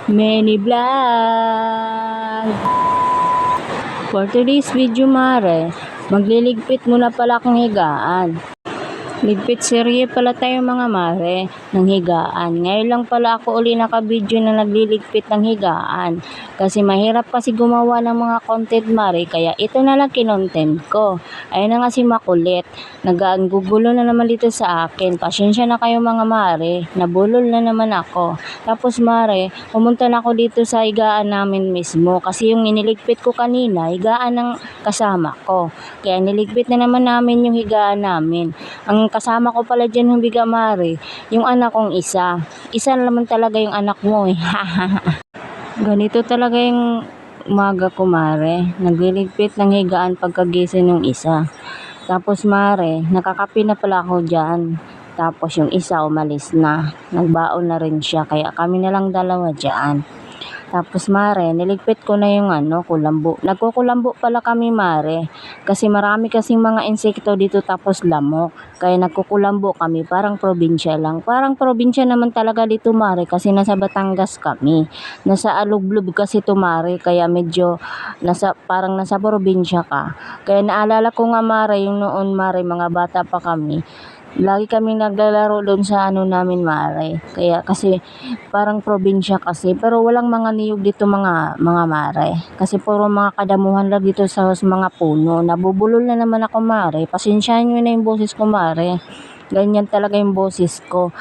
Many vlog. For today's video, mare, magliligpit muna pala akong higaan. Ligpit serye pala tayo mga mare ng higaan. Ngayon lang pala ako uli naka-video na nagliligpit ng higaan. Kasi mahirap kasi gumawa ng mga content mare, kaya ito na lang kinontent ko. Ayun na nga si Makulit. Nag-gugulo na naman dito sa akin. Pasensya na kayo mga mare. Nabulol na naman ako. Tapos mare, pumunta na ako dito sa higaan namin mismo. Kasi yung iniligpit ko kanina, higaan ng kasama ko. Kaya niligpit na naman namin yung higaan namin. Ang kasama ko pala dyan, humiga mare, yung anak kong isa. Isa naman talaga yung anak mo eh. Ganito talaga yung umaga ko mare. Nagliligpit ng higaan pagkagising ng isa. Tapos mare, nakakape na pala ako dyan. Tapos yung isa umalis na. Nagbaon na rin siya. Kaya kami na lang dalawa dyan. Tapos mare, niligpit ko na yung kulambo. Nagkukulambo pala kami mare. Kasi marami kasing mga insekto dito tapos lamok. Kaya nagkukulambo kami, parang probinsya lang. Parang probinsya naman talaga dito mare kasi nasa Batangas kami. Nasa Alugblob kasi to mare, kaya medyo parang nasa probinsya ka. Kaya naalala ko nga mare, yung noon mare, mga bata pa kami. Lagi kami naglalaro doon sa namin mare. Kaya kasi parang probinsya kasi, pero walang mga niyog dito mga mare. Kasi puro mga kadamuhan lang dito sa mga puno. Nabubulol na naman ako mare. Pasensyahan niyo na yung boses ko mare. Ganyan talaga yung boses ko.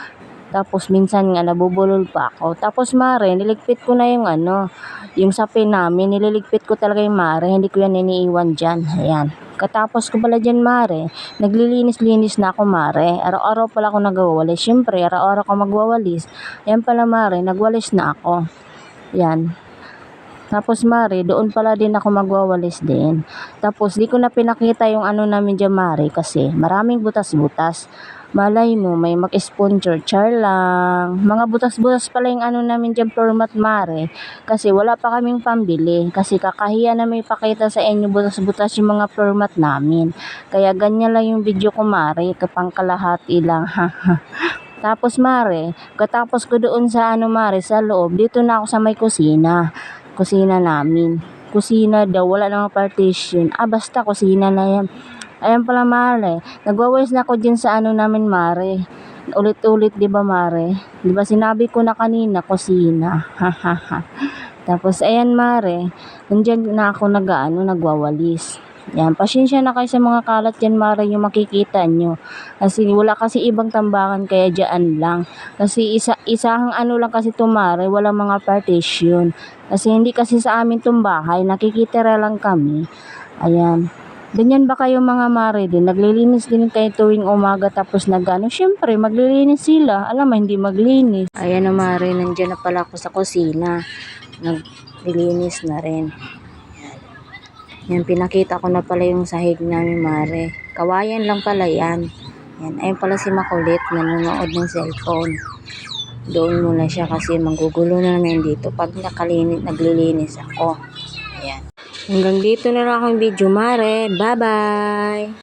Tapos minsan nga nabubulol pa ako. Tapos mare, niligpit ko na yung yung sapi namin. Nililigpit ko talaga yung mare. Hindi ko yan iniiwan dyan. Ayan. Katapos ko pala dyan mare, naglilinis-linis na ako mare. Araw-araw pala ako nagwawalis. Siyempre, araw-araw ako magwawalis. Ayan pala mare, nagwalis na ako. Yan. Tapos mare, doon pala din ako magwawalis din. Tapos di ko na pinakita yung namin dyan mare kasi maraming butas-butas. Malay mo, may mag-sponsor, char lang. Mga butas-butas pala yung namin dyan format mare. Kasi wala pa kaming pambili. Kasi kakahiya na may pakita sa inyo butas-butas yung mga format namin. Kaya ganyan lang yung video ko mare, kapang kalahati lang. Tapos mare, katapos ko doon sa mare, sa loob, dito na ako sa may kusina. Kusina namin. Kusina daw, wala namang partition. Basta kusina na yan. Ayan pala mare, nagwawalis na ako dyan sa namin mare. Ulit-ulit di ba mare? Di ba sinabi ko na kanina, kusina. Tapos ayan mare, nandyan na ako nagwawalis. Yan, pasensya na kayo sa mga kalat dyan mare yung makikita nyo. Kasi wala kasi ibang tambakan kaya dyan lang. Kasi isahang lang kasi tumare, walang mga partition. Kasi hindi kasi sa amin tumbahay, nakikitira lang kami. Ayan. Ganyan ba kayo mga mare din? Naglilinis din kayo tuwing umaga tapos syempre maglilinis sila. Alam mo, hindi maglinis. Ayan na mare, nandyan na pala ako sa kusina. Naglilinis na rin. Yan, pinakita ko na pala yung sahig namin mare. Kawayan lang pala yan. Yan, ayun pala si Makulit, nanonood ng cellphone. Doon muna siya kasi manggugulo na naman dito pag naglilinis ako. Ayan. Hanggang dito na lang ang video mare. Bye-bye!